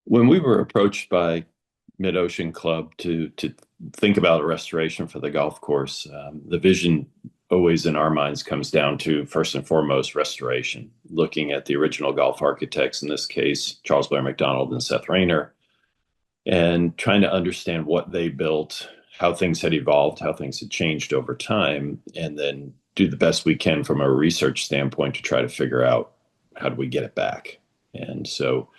When we were approached by Mid-Ocean Club to think about a restoration for the golf course, the vision always in our minds comes down to first and foremost restoration, looking at the original golf architects, in this case, Charles Blair Macdonald and Seth Rayner, and trying to understand what they built, how things had evolved, how things had changed over time, and then do the best we can from a research standpoint to try to figure out how do we get it back. And so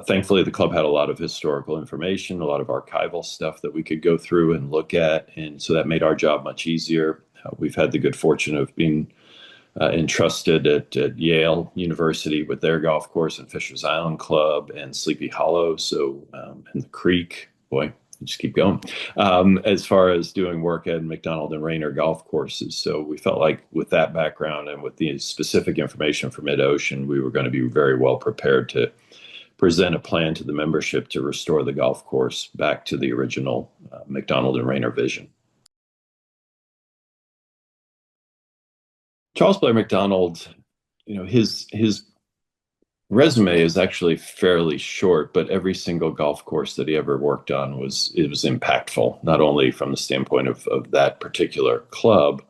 thankfully, the club had a lot of historical information, a lot of archival stuff that we could go through and look at. And so that made our job much easier. We've had the good fortune of being entrusted at Yale University with their golf course and Fisher's Island Club and Sleepy Hollow. So, and the Creek, boy, just keep going. As far as doing work at Macdonald and Rayner golf courses. So we felt like with that background and with the specific information from Mid-Ocean, we were going to be very well prepared to present a plan to the membership to restore the golf course back to the original Macdonald and Rayner vision. Charles Blair Macdonald, his resume is actually fairly short, but every single golf course that he ever worked on was impactful, not only from the standpoint of that particular club,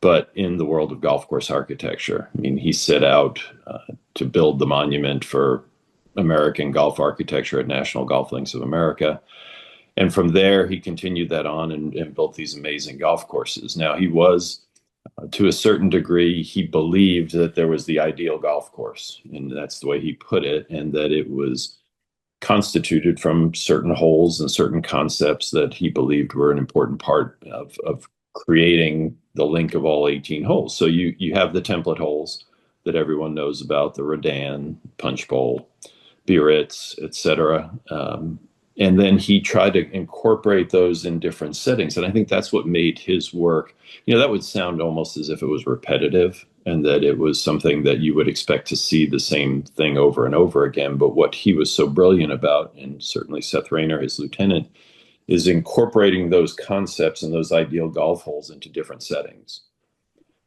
but in the world of golf course architecture. I mean, he set out to build the monument for American golf architecture at National Golf Links of America. And from there, he continued that on and built these amazing golf courses. Now, he was, to a certain degree, he believed that there was the ideal golf course, and that's the way he put it, and that it was constituted from certain holes and certain concepts that he believed were an important part of creating the link of all 18 holes. So you have the template holes that everyone knows about, the Redan, Punch Bowl, Biarritz, etc. And then he tried to incorporate those in different settings. And I think that's what made his work, that would sound almost as if it was repetitive and that it was something that you would expect to see the same thing over and over again. But what he was so brilliant about, and certainly Seth Rayner, his lieutenant, is incorporating those concepts and those ideal golf holes into different settings.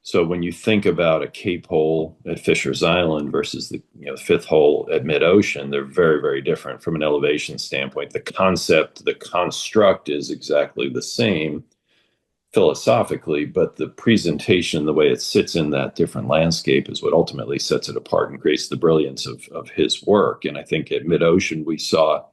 So when you think about a Cape hole at Fisher's Island versus the fifth hole at Mid-Ocean, they're very, very different from an elevation standpoint. The concept, the construct is exactly the same philosophically, but the presentation, the way it sits in that different landscape is what ultimately sets it apart and creates the brilliance of his work. And I think at Mid-Ocean, we saw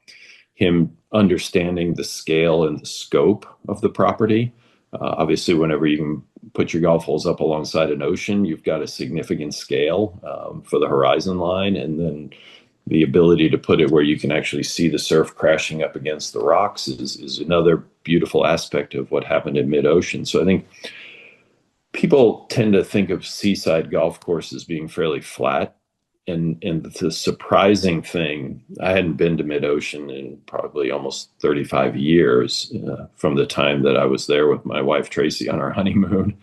him understanding the scale and the scope of the property. Obviously, whenever you can put your golf holes up alongside an ocean, you've got a significant scale for the horizon line, and then the ability to put it where you can actually see the surf crashing up against the rocks is another beautiful aspect of what happened in Mid-Ocean. So I think people tend to think of seaside golf courses being fairly flat. And the surprising thing, I hadn't been to Mid-Ocean in probably almost 35 years from the time that I was there with my wife, Tracy, on our honeymoon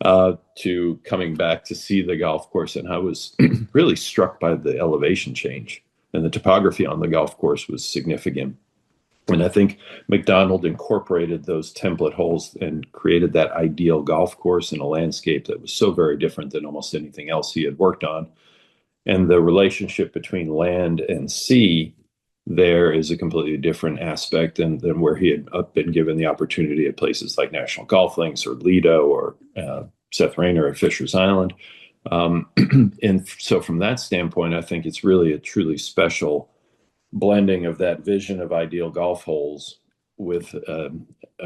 to coming back to see the golf course. And I was really struck by the elevation change. And the topography on the golf course was significant. And I think Macdonald incorporated those template holes and created that ideal golf course in a landscape that was so very different than almost anything else he had worked on. And the relationship between land and sea there is a completely different aspect than where he had been given the opportunity at places like National Golf Links or Lido or Seth Rayner at Fisher's Island. And so from that standpoint, I think it's really a truly special blending of that vision of ideal golf holes with a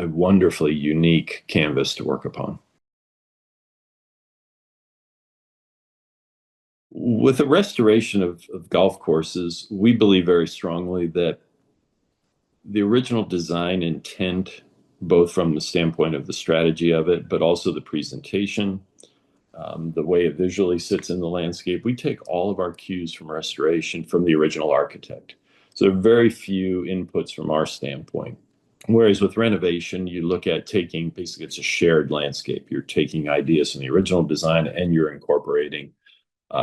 wonderfully unique canvas to work upon. With the restoration of golf courses, we believe very strongly that the original design intent, both from the standpoint of the strategy of it, but also the presentation, the way it visually sits in the landscape, we take all of our cues from restoration from the original architect. So there are very few inputs from our standpoint. Whereas with renovation, you look at taking, basically it's a shared landscape. You're taking ideas from the original design and you're incorporating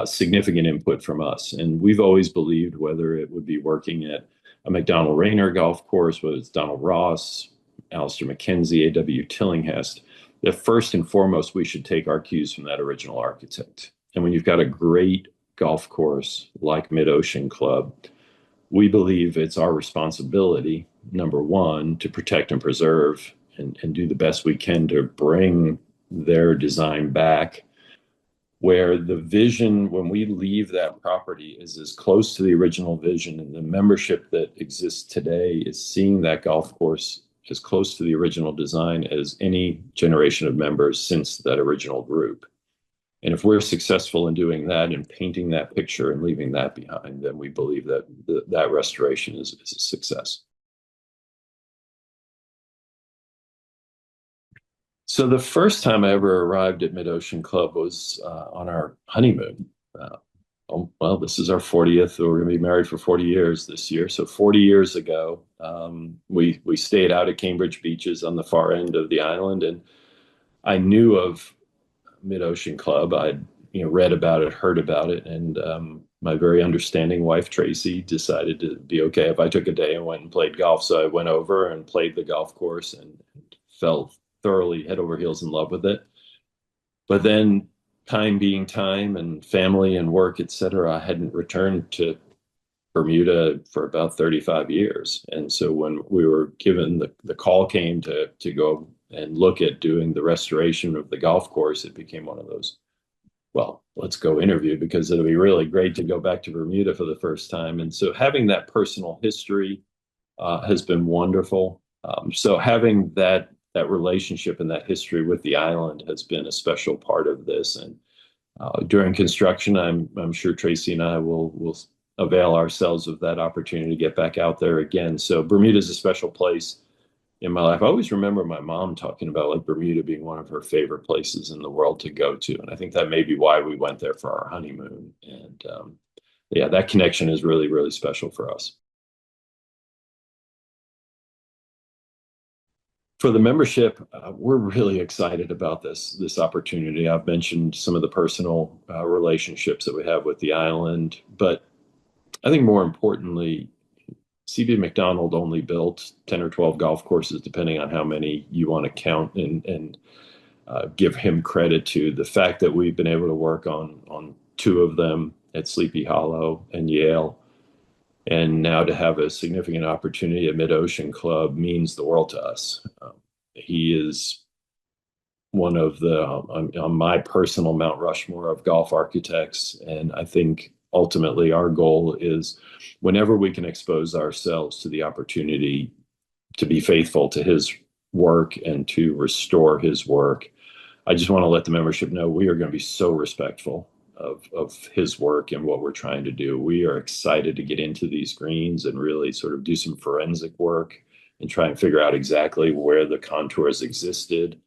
significant input from us. And we've always believed, whether it would be working at a Macdonald Rayner golf course, whether it's Donald Ross, Alistair McKenzie, A.W. Tillinghast, that first and foremost, we should take our cues from that original architect. And when you've got a great golf course like Mid-Ocean Club, we believe it's our responsibility, number one, to protect and preserve and do the best we can to bring their design back where the vision when we leave that property is as close to the original vision, and the membership that exists today is seeing that golf course as close to the original design as any generation of members since that original group. And if we're successful in doing that and painting that picture and leaving that behind, then we believe that that restoration is a success. So the first time I ever arrived at Mid-Ocean Club was on our honeymoon. Well, this is our 40th. We're going to be married for 40 years this year. So 40 years ago, we stayed out at Cambridge Beaches on the far end of the island, and I knew of Mid-Ocean Club. I'd read about it, heard about it, and my very understanding wife Tracy decided to be okay if I took a day and went and played golf. So I went over and played the golf course and fell thoroughly head over heels in love with it. But then time being time and family and work, et cetera, I hadn't returned to Bermuda for about 35 years. And so when we were given the call came to go and look at doing the restoration of the golf course, it became one of those, well, let's go interview because it'll be really great to go back to Bermuda for the first time. And so having that personal history has been wonderful. So having that relationship and that history with the island has been a special part of this. And during construction, I'm sure Tracy and I will avail ourselves of that opportunity to get back out there again. So Bermuda is a special place in my life. I always remember my mom talking about like Bermuda being one of her favorite places in the world to go to. And I think that may be why we went there for our honeymoon. And yeah, that connection is really, really special for us. For the membership, we're really excited about this opportunity. I've mentioned some of the personal relationships that we have with the island, but I think more importantly, CB Macdonald only built 10 or 12 golf courses, depending on how many you want to count, and give him credit to the fact that we've been able to work on two of them at Sleepy Hollow and Yale. And now to have a significant opportunity at Mid-Ocean Club means the world to us. He is one of the, on my personal Mount Rushmore of golf architects. And I think ultimately our goal is whenever we can expose ourselves to the opportunity to be faithful to his work and to restore his work, I just want to let the membership know we are going to be so respectful of his work and what we're trying to do. We are excited to get into these greens and really sort of do some forensic work and try and figure out exactly where the contours existed.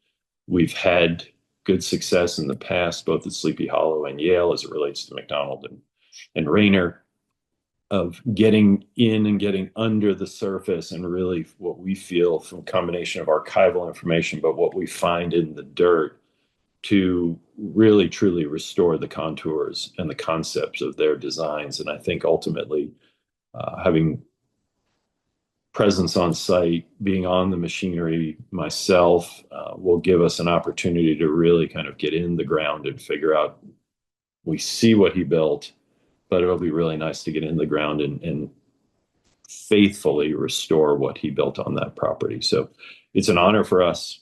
We've had good success in the past, both at Sleepy Hollow and Yale, as it relates to Macdonald and Rayner, of getting in and getting under the surface and really what we feel from a combination of archival information, but what we find in the dirt to really truly restore the contours and the concepts of their designs. And I think ultimately having presence on site, being on the machinery myself, will give us an opportunity to really kind of get in the ground and figure out, we see what he built, but it'll be really nice to get in the ground and faithfully restore what he built on that property. So it's an honor for us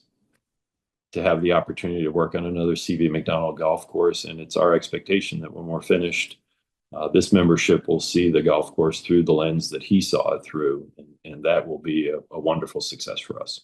to have the opportunity to work on another CB Macdonald golf course. And it's our expectation that when we're finished, this membership will see the golf course through the lens that he saw it through. And that will be a wonderful success for us.